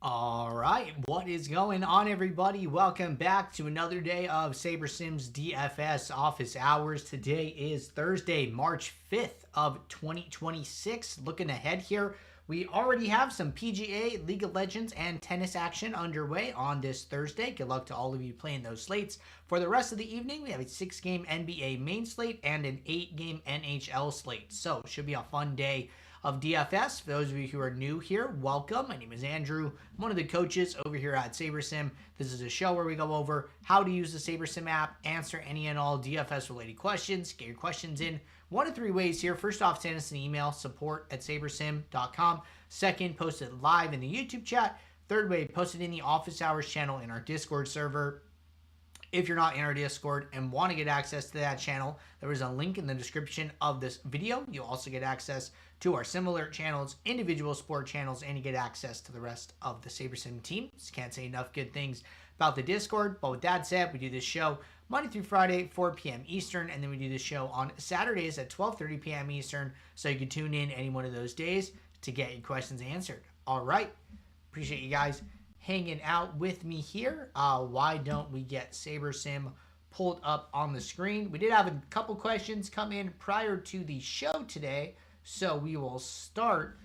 All right, what is going on, everybody? Welcome back to another day of SaberSim's DFS office hours. Today is Thursday, March 5th of 2026. Looking ahead here, we already have some PGA, League of Legends, and tennis action underway on this Thursday. Good luck to all of you playing those slates. For the rest of the evening, we have a 6-game NBA main slate and an 8-game NHL slate. So, should be a fun day of DFS. For those of you who are new here, welcome. My name is Andrew. I'm one of the coaches over here at SaberSim. This is a show where we go over how to use the SaberSim app, answer any and all DFS related questions, get your questions in one of three ways here. First off, send us an email, support@sabersim.com. Second, post it live in the YouTube chat. Third way, post it in the office hours channel in our Discord server. If you're not in our Discord and want to get access to that channel, there is a link in the description of this video. You'll also get access to our similar channels, individual sport channels, and you get access to the rest of the SaberSim team. Just can't say enough good things about the Discord. But with that said, we do this show Monday through Friday, 4 p.m. Eastern, and then we do this show on Saturdays at 12:30 p.m. Eastern, so you can tune in any one of those days to get your questions answered. All right. Appreciate you guys hanging out with me here. Why don't we get SaberSim pulled up on the screen? We did have a couple questions come in prior to the show today, so we will start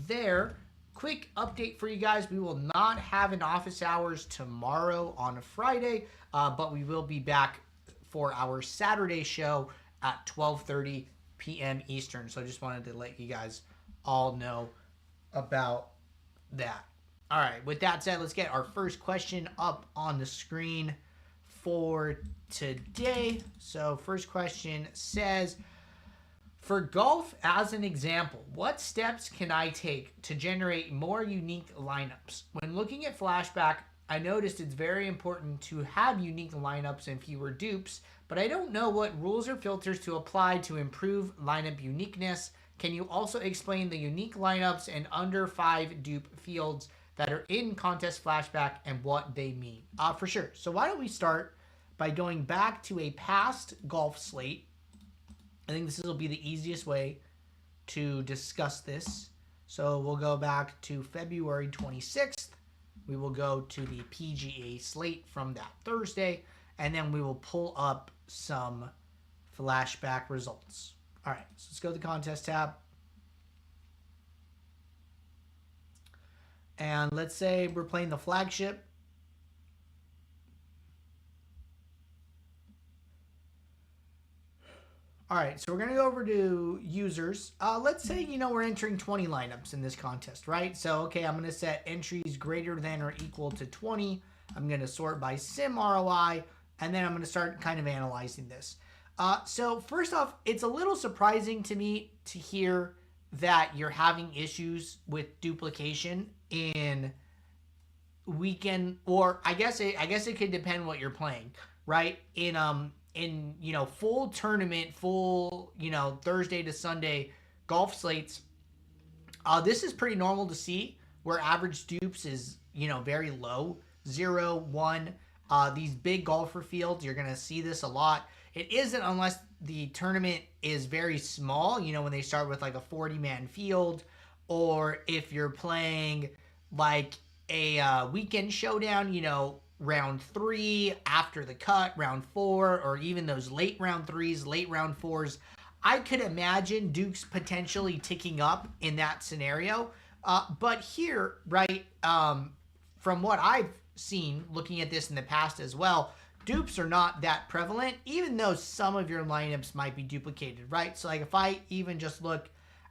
there. Quick update for you guys. We will not have an office hours tomorrow on a Friday, but we will be back for our Saturday show at 12:30 p.m. Eastern. So I just wanted to let you guys all know about that. All right, with that said, let's get our first question up on the screen for today. So first question says, for golf as an example, what steps can I take to generate more unique lineups? When looking at Flashback, I noticed it's very important to have unique lineups and fewer dupes, but I don't know what rules or filters to apply to improve lineup uniqueness. Can you also explain the unique lineups and under 5 dupe fields that are in contest Flashback and what they mean? For sure. So why don't we start by going back to a past golf slate. I think this will be the easiest way to discuss this. So we'll go back to February 26th. We will go to the PGA slate from that Thursday, and then we will pull up some Flashback results. All right, so let's go to the contest tab. And let's say we're playing the flagship. All right, so we're going to go over to users. Let's say, we're entering 20 lineups in this contest, right? So, okay, I'm going to set entries greater than or equal to 20. I'm going to sort by sim ROI, and then I'm going to start kind of analyzing this. So first off, it's a little surprising to me to hear that you're having issues with duplication in weekend, or I guess it could depend what you're playing, right? In full tournament, full Thursday to Sunday golf slates, this is pretty normal to see, where average dupes is very low, 0, 1. These big golfer fields, you're gonna see this a lot. It isn't unless the tournament is very small, when they start with like a 40-man field, or if you're playing like a weekend showdown, round 3 after the cut, round 4, or even those late round 3s, late round 4s. I could imagine dukes potentially ticking up in that scenario. But here, right, from what I've seen looking at this in the past as well, dupes are not that prevalent, even though some of your lineups might be duplicated, right? So like if I even just look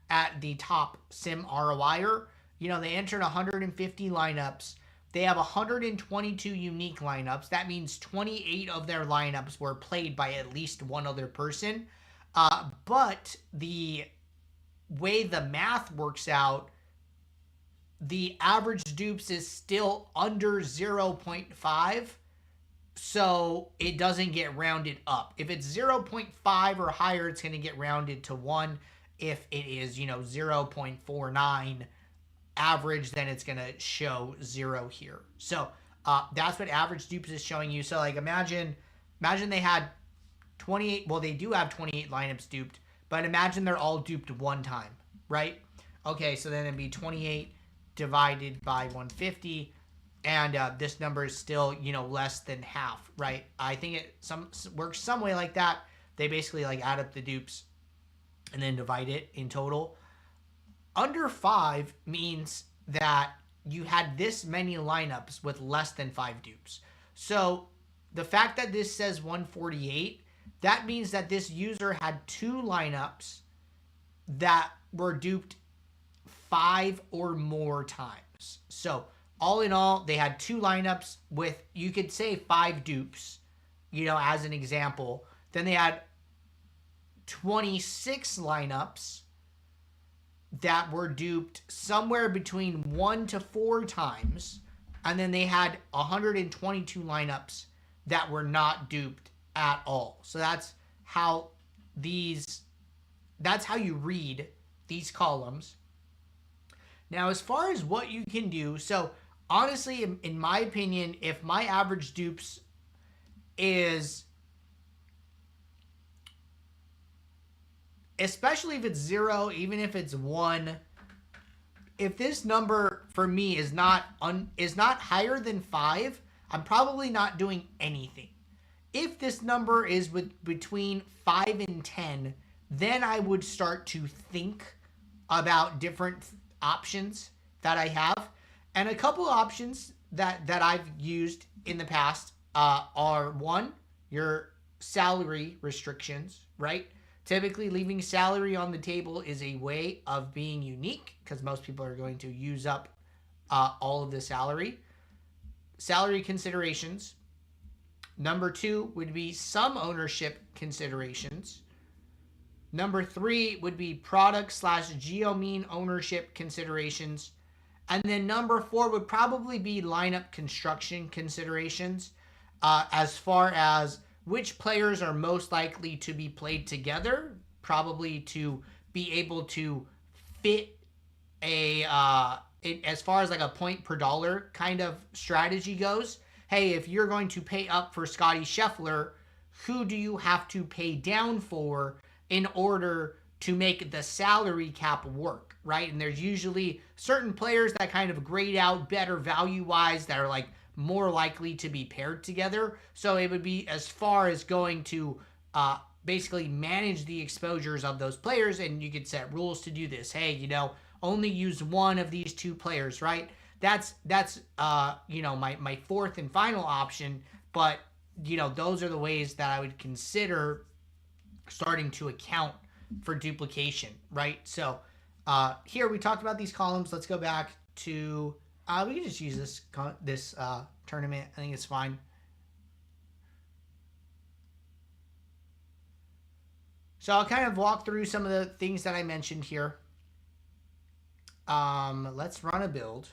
at the top sim ROIer, they entered 150 lineups. They have 122 unique lineups. That means 28 of their lineups were played by at least one other person. But the way the math works out, the average dupes is still under 0.5. So it doesn't get rounded up. If it's 0.5 or higher, it's going to get rounded to 1. If it is, 0.49 average, then it's going to show 0 here. So that's what average dupes is showing you. So like imagine they had 28, well, they do have 28 lineups duped, but imagine they're all duped one time, right? Okay, so then it'd be 28 divided by 150. And this number is still, less than half, right? I think it works some way like that. They basically like add up the dupes and then divide it in total. Under 5 means that you had this many lineups with less than 5 dupes. So the fact that this says 148, that means that this user had 2 lineups that were duped 5 or more times. So all in all, they had 2 lineups with, you could say 5 dupes, as an example. Then they had 26 lineups that were duped somewhere between 1 to 4 times. And then they had 122 lineups that were not duped at all. So that's how you read these columns. Now, as far as what you can do, so honestly, in my opinion, if my average dupes is, especially if it's 0, even if it's 1, if this number for me is not higher than 5, I'm probably not doing anything. If this number is between 5 and 10, then I would start to think about different options that I have. And a couple of options that I've used in the past are, 1, your salary restrictions, right? Typically, leaving salary on the table is a way of being unique because most people are going to use up all of the salary. Salary considerations. Number 2 would be some ownership considerations. Number 3 would be product/geo mean ownership considerations. And then number 4 would probably be lineup construction considerations, as far as which players are most likely to be played together, probably to be able to fit as far as like a point per dollar kind of strategy goes. Hey, if you're going to pay up for Scotty Scheffler, who do you have to pay down for in order to make the salary cap work, right? And there's usually certain players that kind of grade out better value-wise that are like more likely to be paired together. So it would be as far as going to basically manage the exposures of those players, and you could set rules to do this. Hey, only use one of these 2 players, right? That's my 4th and final option, but those are the ways that I would consider starting to account for duplication, right? So here we talked about these columns. Let's go back to we can just use this tournament. I think it's fine. So I'll kind of walk through some of the things that I mentioned here. Let's run a build.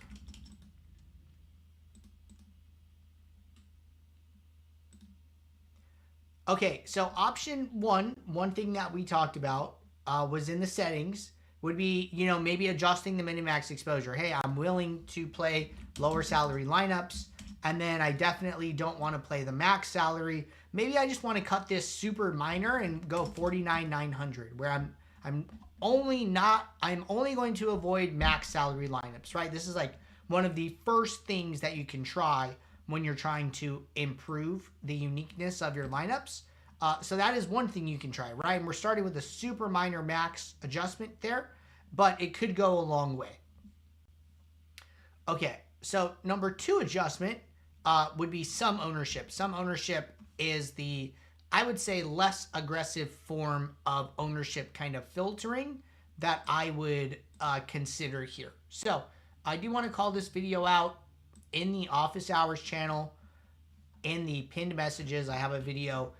Okay, so option 1, one thing that we talked about was in the settings, would be, maybe adjusting the min-max exposure. Hey, I'm willing to play lower salary lineups, and then I definitely don't want to play the max salary. Maybe I just want to cut this super minor and go 49,900, where I'm only going to avoid max salary lineups, right? This is like one of the first things that you can try when you're trying to improve the uniqueness of your lineups. So that is one thing you can try, right? And we're starting with a super minor max adjustment there, but it could go a long way. Okay, so number 2 adjustment would be some ownership. Some ownership is the, I would say, less aggressive form of ownership kind of filtering that I would consider here. So I do want to call this video out in the office hours channel. In the pinned messages, I have a video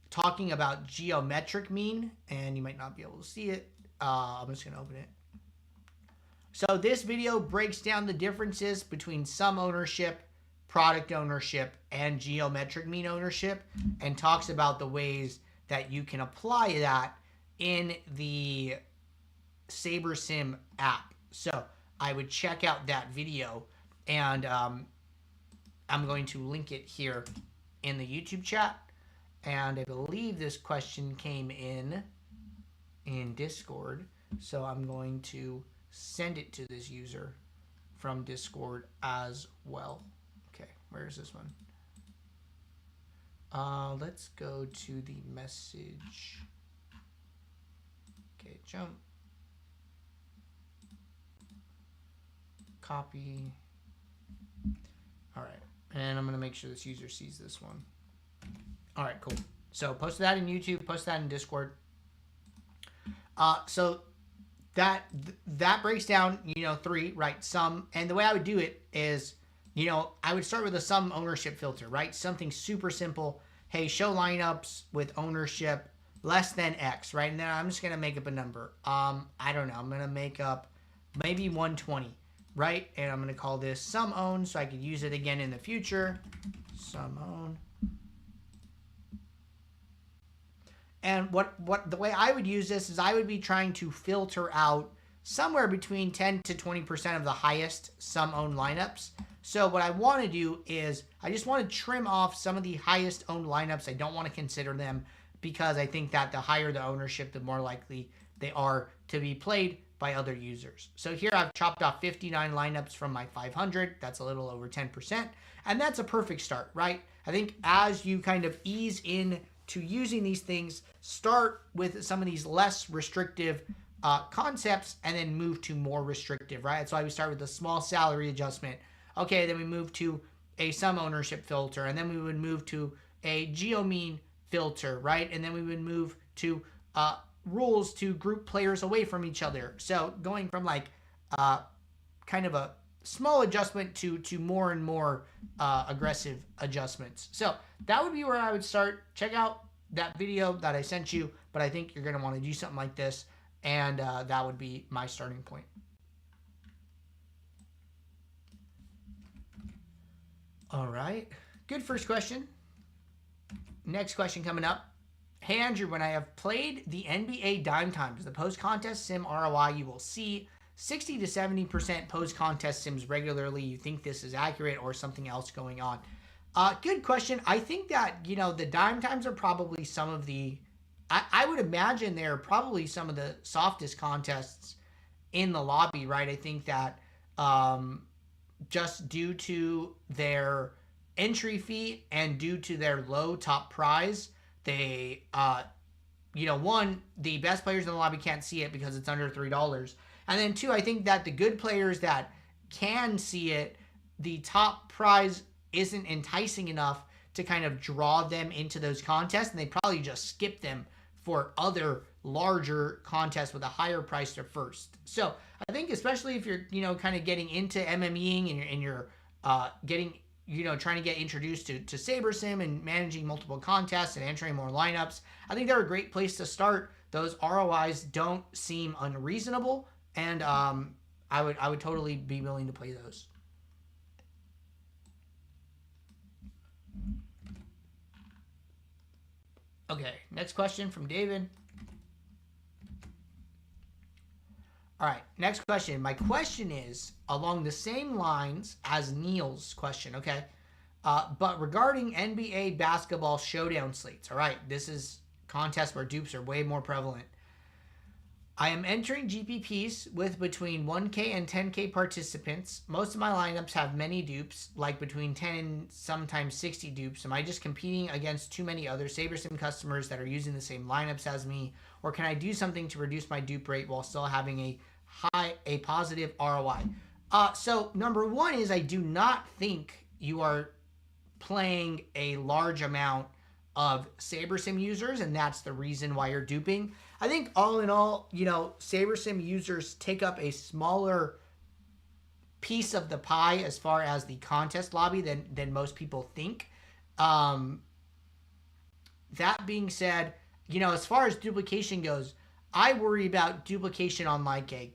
talking about geometric mean, and you might not be able to see it. I'm just going to open it. So this video breaks down the differences between some ownership, product ownership, and geometric mean ownership, and talks about the ways that you can apply that in the SaberSim app. So I would check out that video, and I'm going to link it here in the YouTube chat. And I believe this question came in Discord, so I'm going to send it to this user from Discord as well. Okay, where is this one? Let's go to the message. Okay, jump. Copy. All right, and I'm gonna make sure this user sees this one. All right, cool. So post that in YouTube, post that in Discord. So that breaks down, you know, 3, right? Sum, and the way I would do it is, you know, I would start with a sum ownership filter, right? Something super simple. Hey, show lineups with ownership less than X, right? And then I'm just gonna make up a number. I don't know. I'm gonna make up maybe 120, right? And I'm gonna call this sum own, so I could use it again in the future. Sum own. And what the way I would use this is I would be trying to filter out somewhere between 10 to 20% of the highest sum owned lineups. So what I want to do is I just want to trim off some of the highest owned lineups. I don't want to consider them because I think that the higher the ownership, the more likely they are to be played by other users. So here I've chopped off 59 lineups from my 500. That's a little over 10%. And that's a perfect start, right? I think as you kind of ease in to using these things, start with some of these less restrictive concepts and then move to more restrictive, right? That's why we start with a small salary adjustment. Okay, then we move to a sum ownership filter, and then we would move to a geo-mean filter, right? And then we would move to rules to group players away from each other. So going from like kind of a small adjustment to more and more aggressive adjustments. So that would be where I would start. Check out that video that I sent you, but I think you're going to want to do something like this, and that would be my starting point. All right, good first question. Next question coming up. Hey Andrew, when I have played the NBA Dime Times, the post-contest sim ROI, you will see 60 to 70% post-contest sims regularly. You think this is accurate or something else going on? Good question. I think that, you know, the Dime Times are probably some of the, I would imagine they're probably some of the softest contests in the lobby, right? I think that just due to their entry fee and due to their low top prize, they, you know, one, the best players in the lobby can't see it because it's under $3. And then 2, I think that the good players that can see it, the top prize isn't enticing enough to kind of draw them into those contests, and they probably just skip them for other larger contests with a higher price to first. So I think especially if you're, you know, kind of getting into MMEing and you're getting, you know, trying to get introduced to SaberSim and managing multiple contests and entering more lineups, I think they're a great place to start. Those ROIs don't seem unreasonable. And I would totally be willing to play those. Okay, next question from David. All right, next question. My question is along the same lines as Neil's question, okay? But regarding NBA basketball showdown slates, all right, this is contests where dupes are way more prevalent. I am entering GPPs with between 1K and 10K participants. Most of my lineups have many dupes, like between 10 and sometimes 60 dupes. Am I just competing against too many other SaberSim customers that are using the same lineups as me? Or can I do something to reduce my dupe rate while still having a positive ROI? So number one is I do not think you are playing a large amount of SaberSim users, and that's the reason why you're duping. I think all in all, you know, SaberSim users take up a smaller piece of the pie as far as the contest lobby than most people think. That being said, you know, as far as duplication goes, I worry about duplication on like a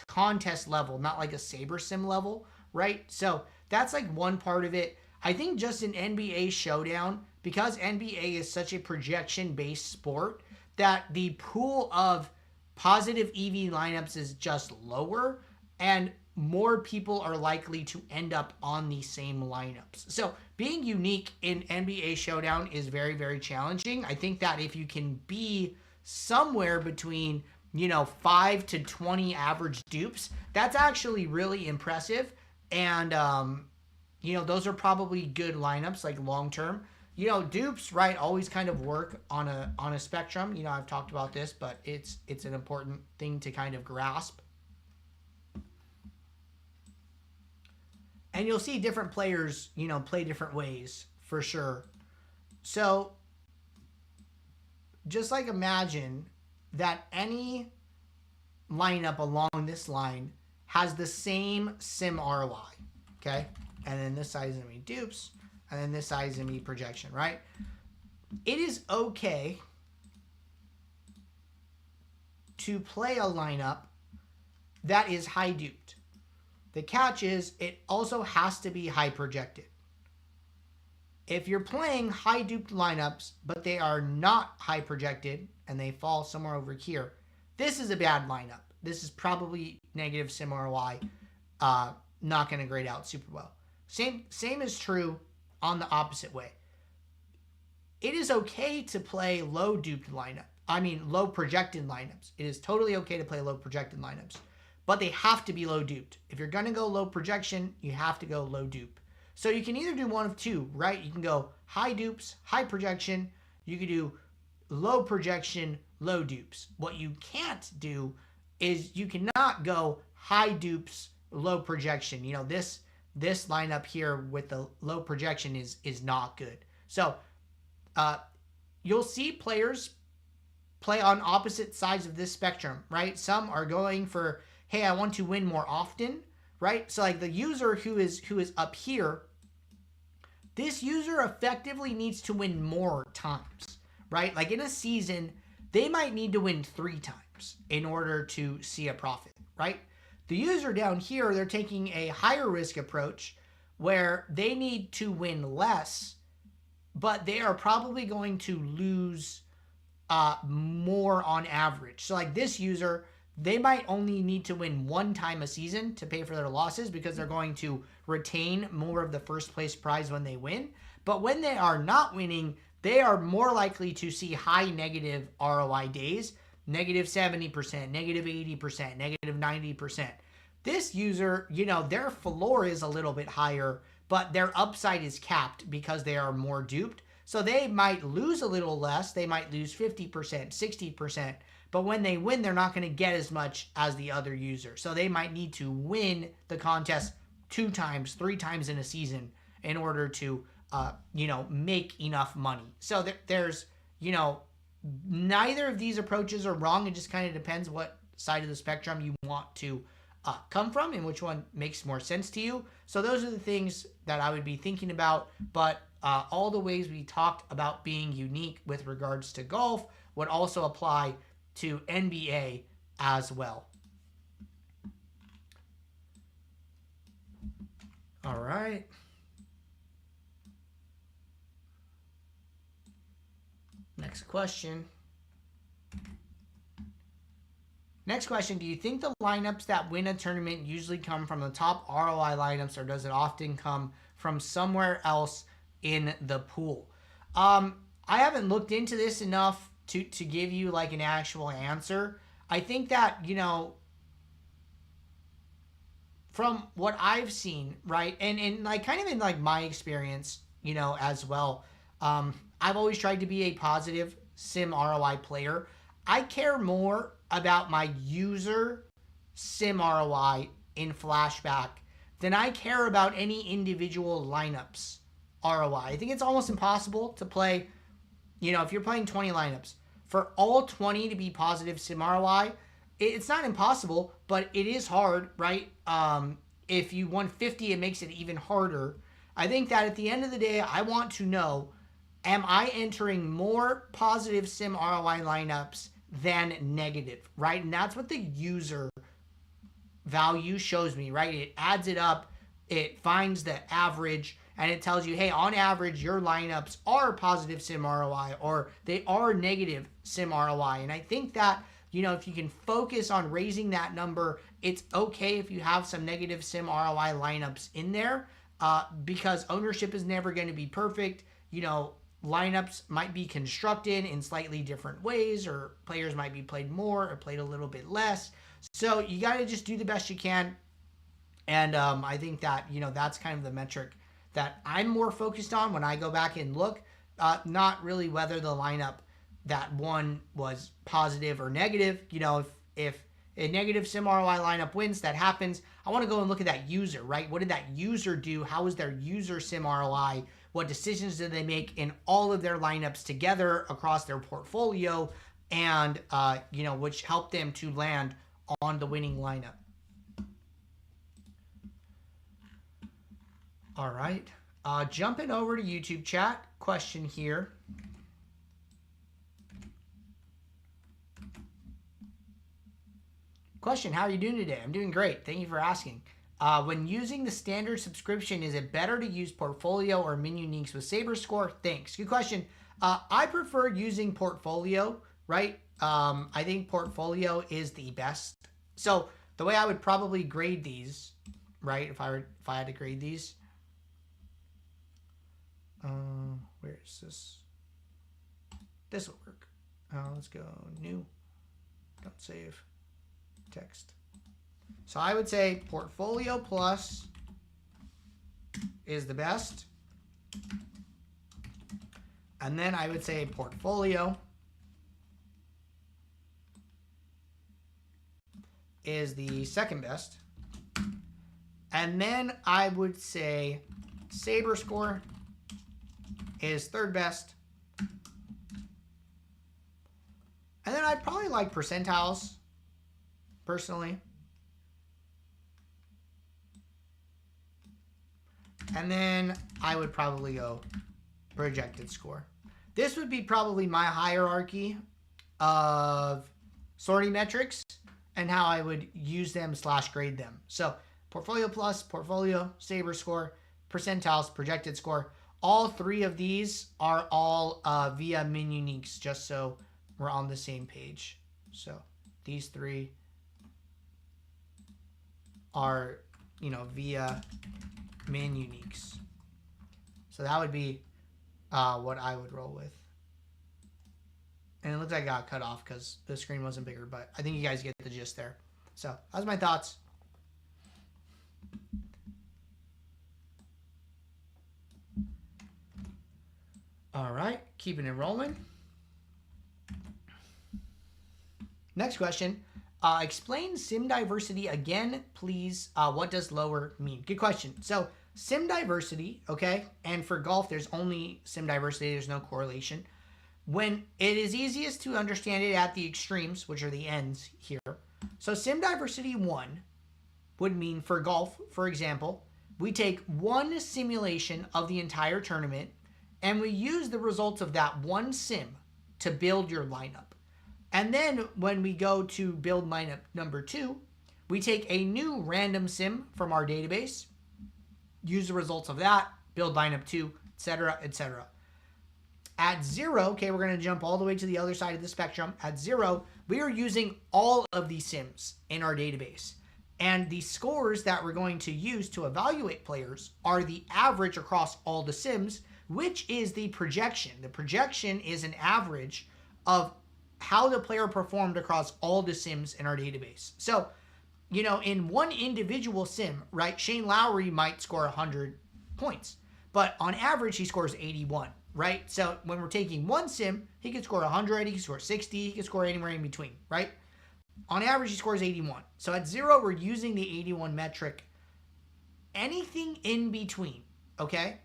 contest level, not like a SaberSim level, right? So that's like one part of it. I think just an NBA showdown, because NBA is such a projection-based sport, that the pool of positive EV lineups is just lower, and more people are likely to end up on the same lineups. So being unique in NBA Showdown is very, very challenging. I think that if you can be somewhere between, you know, 5 to 20 average dupes, that's actually really impressive. And, you know, those are probably good lineups, like long term. You know, dupes, right, always kind of work on a spectrum. You know, I've talked about this, but it's an important thing to kind of grasp. And you'll see different players, you know, play different ways for sure. So just like imagine that any lineup along this line has the same sim ROI, okay? And then this side is going to be dupes, and then this side is going to be projection, right? It is okay to play a lineup that is high duped. The catch is it also has to be high projected. If you're playing high duped lineups, but they are not high projected and they fall somewhere over here, this is a bad lineup. This is probably negative sim ROI, not going to grade out super well. Same is true on the opposite way. It is okay to play low duped lineup. I mean, low projected lineups. It is totally okay to play low projected lineups, but they have to be low duped. If you're going to go low projection, you have to go low dupe. So you can either do one of two, right? You can go high dupes, high projection. You can do low projection, low dupes. What you can't do is you cannot go high dupes, low projection. You know, this lineup here with the low projection is not good. So you'll see players play on opposite sides of this spectrum, right? Some are going for, hey, I want to win more often, right? So like the user who is up here, this user effectively needs to win more times, right? Like in a season, they might need to win 3 times in order to see a profit, right? The user down here, they're taking a higher risk approach where they need to win less, but they are probably going to lose more on average. So like this user, they might only need to win 1 time a season to pay for their losses because they're going to retain more of the first place prize when they win. But when they are not winning, they are more likely to see high negative ROI days, negative 70%, negative 80%, negative 90%. This user, you know, their floor is a little bit higher, but their upside is capped because they are more duped. So they might lose a little less. They might lose 50%, 60%. But when they win, they're not going to get as much as the other user. So they might need to win the contest 2 times, 3 times in a season in order to, you know, make enough money. So there's, you know, neither of these approaches are wrong. It just kind of depends what side of the spectrum you want to come from and which one makes more sense to you. So those are the things that I would be thinking about. But all the ways we talked about being unique with regards to golf would also apply to NBA as well. All right. Next question. Next question, do you think the lineups that win a tournament usually come from the top ROI lineups, or does it often come from somewhere else in the pool? I haven't looked into this enough to give you like an actual answer. I think that, you know, from what I've seen, right, and like kind of in like my experience, you know, as well, I've always tried to be a positive sim ROI player. I care more about my user sim ROI in flashback than I care about any individual lineups ROI. I think it's almost impossible to play, you know, if you're playing 20 lineups, for all 20 to be positive sim ROI, it's not impossible, but it is hard, right? If you won 50, it makes it even harder. I think that at the end of the day, I want to know, am I entering more positive sim ROI lineups than negative, right? And that's what the user value shows me, right? It adds it up, it finds the average, and it tells you, hey, on average, your lineups are positive sim ROI or they are negative sim ROI. And I think that, you know, if you can focus on raising that number, it's okay if you have some negative sim ROI lineups in there, because ownership is never going to be perfect. You know, lineups might be constructed in slightly different ways, or players might be played more or played a little bit less. So you got to just do the best you can. And I think that, that's kind of the metric that I'm more focused on when I go back and look. Not really whether the lineup that one was positive or negative. If a negative sim ROI lineup wins, that happens. I want to go and look at that user, right? What did that user do? How was their user sim ROI? What decisions did they make in all of their lineups together across their portfolio? And, which helped them to land on the winning lineup. All right. Jumping over to YouTube chat. Question here. Question, how are you doing today? I'm doing great. Thank you for asking. When using the standard subscription, is it better to use Portfolio or Min Uniques with SaberScore? Thanks. Good question. I prefer using Portfolio, right? I think Portfolio is the best. So the way I would probably grade these, right? If I had to grade these. Where is this? This will work. Let's go new. Don't save. Text. So I would say Portfolio Plus is the best. And then I would say Portfolio is the second best. And then I would say SaberScore is third best. And then I'd probably like percentiles, personally. And then I would probably go projected score. This would be probably my hierarchy of sorting metrics and how I would use them / grade them. So Portfolio Plus, Portfolio, SaberScore, percentiles, projected score. All three of these are all via Min Uniques, just so we're on the same page. So these three are, via Min Uniques. So that would be what I would roll with. And it looks like I got cut off because the screen wasn't bigger, but I think you guys get the gist there. So that's my thoughts. All right, keeping it rolling. Next question. Explain sim diversity again, please. What does lower mean? Good question. So sim diversity, okay, and for golf, there's only sim diversity. There's no correlation. When it is easiest to understand it at the extremes, which are the ends here. So sim diversity 1 would mean for golf, for example, we take one simulation of the entire tournament and we use the results of that one sim to build your lineup. And then when we go to build lineup number 2, we take a new random sim from our database, use the results of that, build lineup 2, etc., etc. At 0, okay, we're going to jump all the way to the other side of the spectrum. At 0, we are using all of these sims in our database. And the scores that we're going to use to evaluate players are the average across all the sims, which is the projection. The projection is an average of how the player performed across all the sims in our database. So, in one individual sim, right, Shane Lowry might score 100 points, but on average, he scores 81, right? So when we're taking one sim, he could score 100, he could score 60, he could score anywhere in between, right? On average, he scores 81. So at 0, we're using the 81 metric. Anything in between, okay?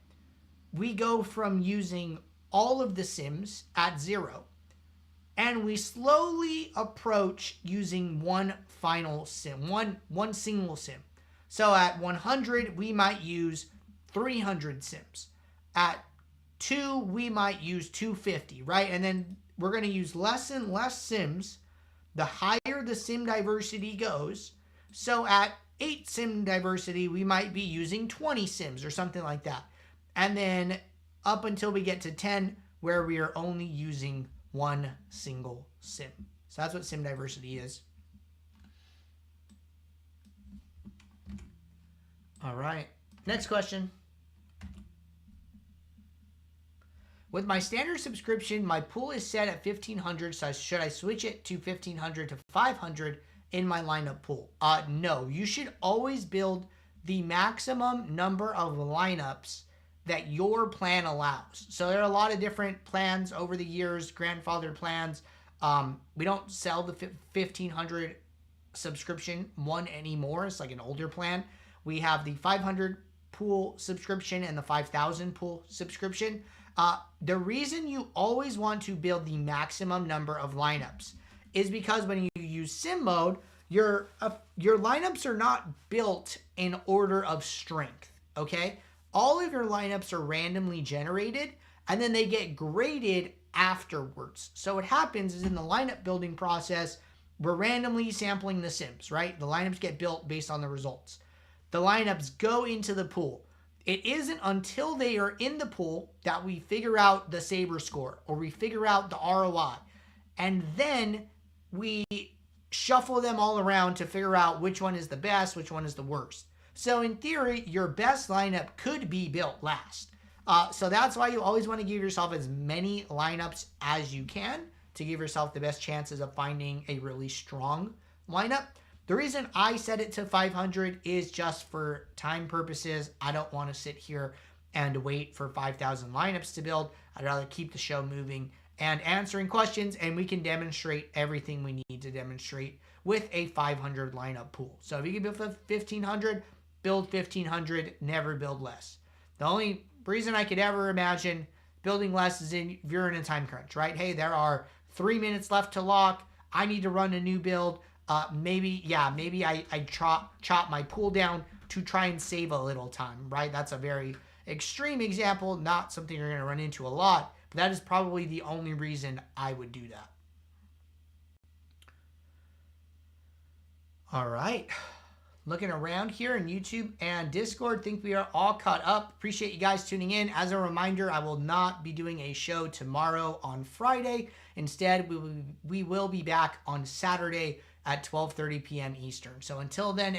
We go from using all of the sims at 0, and we slowly approach using one final sim, one single sim. So at 100, we might use 300 sims. At 2, we might use 250, right? And then we're going to use less and less sims the higher the sim diversity goes. So at 8 sim diversity, we might be using 20 sims or something like that. And then up until we get to 10, where we are only using one single sim. So that's what sim diversity is. All right, next question. With my standard subscription, my pool is set at 1,500, so should I switch it to 1,500 to 500 in my lineup pool? No, you should always build the maximum number of lineups that your plan allows. So there are a lot of different plans over the years, grandfathered plans. We don't sell the 1500 subscription one anymore. It's like an older plan. We have the 500 pool subscription and the 5,000 pool subscription. The reason you always want to build the maximum number of lineups is because when you use sim mode, your lineups are not built in order of strength, okay? All of your lineups are randomly generated, and then they get graded afterwards. So what happens is in the lineup building process, we're randomly sampling the sims, right? The lineups get built based on the results. The lineups go into the pool. It isn't until they are in the pool that we figure out the SaberScore or we figure out the ROI. And then we shuffle them all around to figure out which one is the best, which one is the worst. So in theory, your best lineup could be built last. So that's why you always want to give yourself as many lineups as you can to give yourself the best chances of finding a really strong lineup. The reason I set it to 500 is just for time purposes. I don't want to sit here and wait for 5,000 lineups to build. I'd rather keep the show moving and answering questions, and we can demonstrate everything we need to demonstrate with a 500 lineup pool. So if you can build 1,500, build 1,500, never build less. The only reason I could ever imagine building less is if you're in a time crunch, right? Hey, there are 3 minutes left to lock. I need to run a new build. Maybe I chop my pool down to try and save a little time, right? That's a very extreme example, not something you're going to run into a lot, but that is probably the only reason I would do that. All right. Looking around here in YouTube and Discord, think we are all caught up. Appreciate you guys tuning in. As a reminder, I will not be doing a show tomorrow on Friday. Instead, we will be back on Saturday at 12:30 p.m. Eastern. So until then,